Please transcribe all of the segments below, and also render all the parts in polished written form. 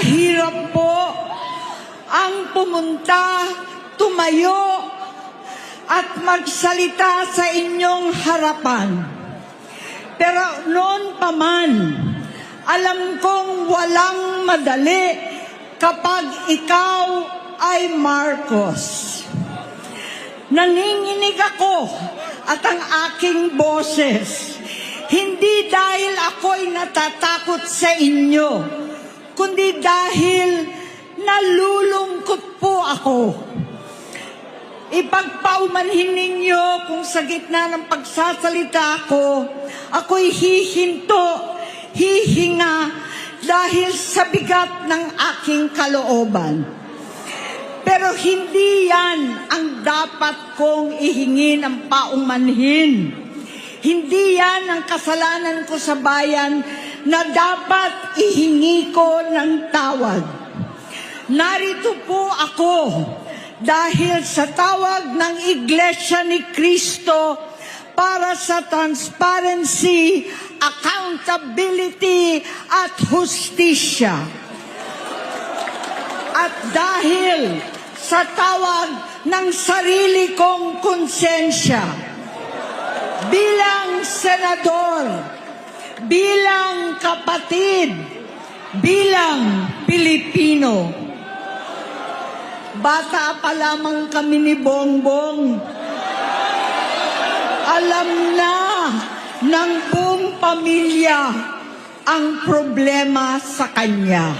Mahirap po ang pumunta, tumayo, at magsalita sa inyong harapan. Pero noon pa man, alam kong walang madali kapag ikaw ay Marcos. Nanginginig ako at ang aking boses, hindi dahil ako'y natatakot sa inyo, kundi dahil nalulungkot po ako. Ipagpaumanhin ninyo kung sa gitna ng pagsasalita ko, ako'y hihinto, hihinga dahil sa bigat ng aking kalooban. Pero hindi yan ang dapat kong ihingi ng paumanhin. Hindi yan ang kasalanan ko sa bayan na dapat ihingi ko ng tawad. Narito po ako dahil sa tawag ng Iglesia ni Cristo para sa transparency, accountability at hustisya. At dahil sa tawag ng sarili kong konsensya, bilang senador, bilang kapatid, bilang Pilipino. Bata pa lamang kami ni Bongbong. Alam na ng buong pamilya ang problema sa kanya.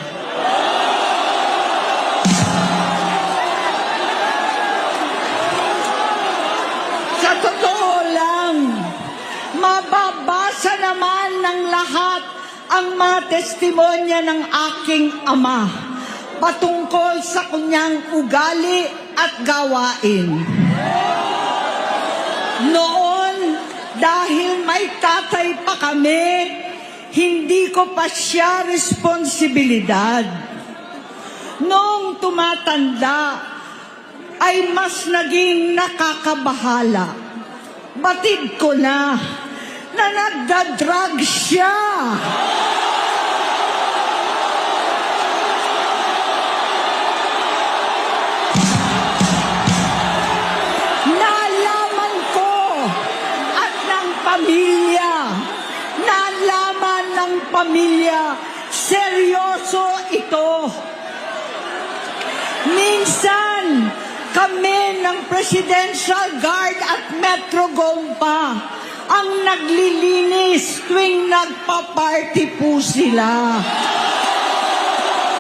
Sa totoo lang, mababasa naman ng lahat ang mga testimonya ng aking ama patungkol sa kanyang ugali at gawain. Noon, dahil may tatay pa kami, hindi ko pa siya responsibilidad. Noong tumatanda, ay mas naging nakakabahala. Batid ko na nagda-drug siya. Nalaman ng pamilya, seryoso ito. Minsan, kami ng Presidential Guard at Metro Gompa ang naglilinis tuwing nagpa-party po sila.